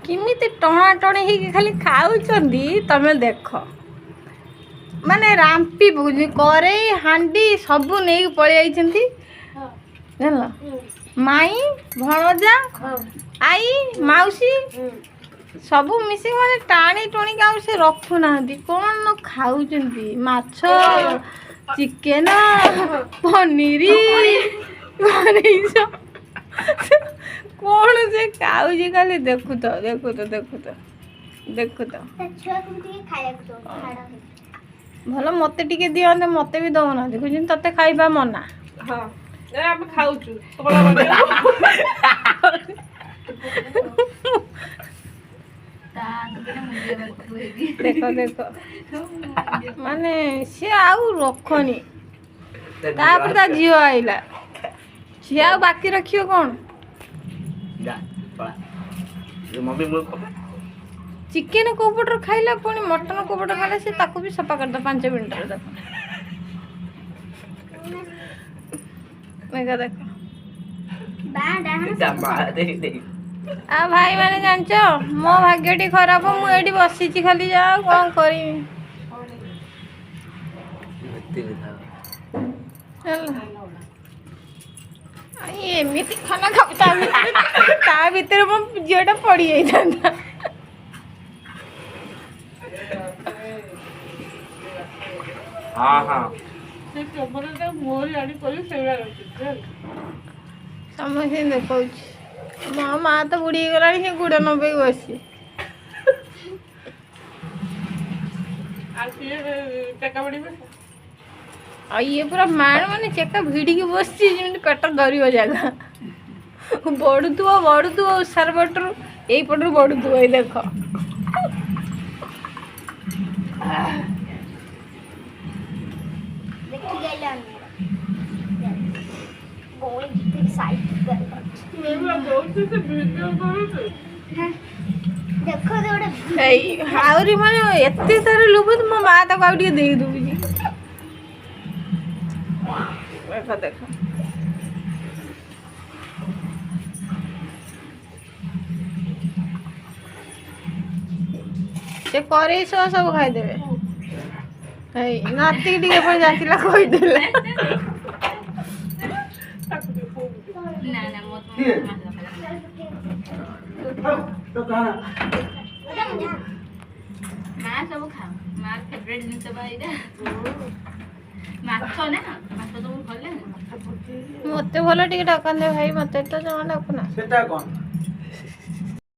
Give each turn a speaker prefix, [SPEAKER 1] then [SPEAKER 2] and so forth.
[SPEAKER 1] किमिति टणाटणी ही खाली खाऊचंदी तमे देख माने राम्पी बुझी करे हांडी सबू नहीं पळि आइचंती जानला माई भणजा आई माउसी सबू मिसी माने टाणी टणी का से रखु ना कौन न खाऊचंती माछ चिकेन पनीर कौन से खाऊची खाली देखु तो देखु तो देखु तो देखु तो भल मते टिके दियंते मते भी दउना देखुछिन तते खाइबा मना
[SPEAKER 2] हां ए हम खाउछु
[SPEAKER 1] देखो देखो माने से आउ रखनी तापर झील आइला झी आ बाकी रखियो कौन चिकेन कोपटर खाइला पुणी मटन कोपटर खाइला से ताको भी सफा कर दो 5 मिनट रे देखो मेगा देखो आ भाई माने जानचो मो भाग्यटी खराब मु एडी बसिची खाली जा कोन करी चल आई एमिति खाना खाता ता भीतर मो जेटा पड़ी जाई था
[SPEAKER 2] हां हां से कमरे तो मोर यानी कोई सेवा रखी
[SPEAKER 1] समझे देखो माँ तो बुढ़ी गलानी से गुड़ नबे बसी आ ये पूरा माण माने चेका भिड़ी के बसची जेमति पेट धरियो जागा बढुथुव सार पटरू एई पटरू बढुथुव ए देखो
[SPEAKER 3] देखि गइला गोई जिते साइड देखो दौड़े
[SPEAKER 1] आउरी माने एते सारे लोभ मो माँ तक आउ टिके देई दूबी देखो देखो से करे सब खाई देबे हई नाती टिके पर जातिला कोई देले
[SPEAKER 3] ना ना मत माँ सब खा माँ फेवरेट जिनिस बाइदा माछ ना माछ तो भले
[SPEAKER 1] मते भलो टिके डाकन दे भाई मते तो जमा डाकुना
[SPEAKER 4] सेटा कोन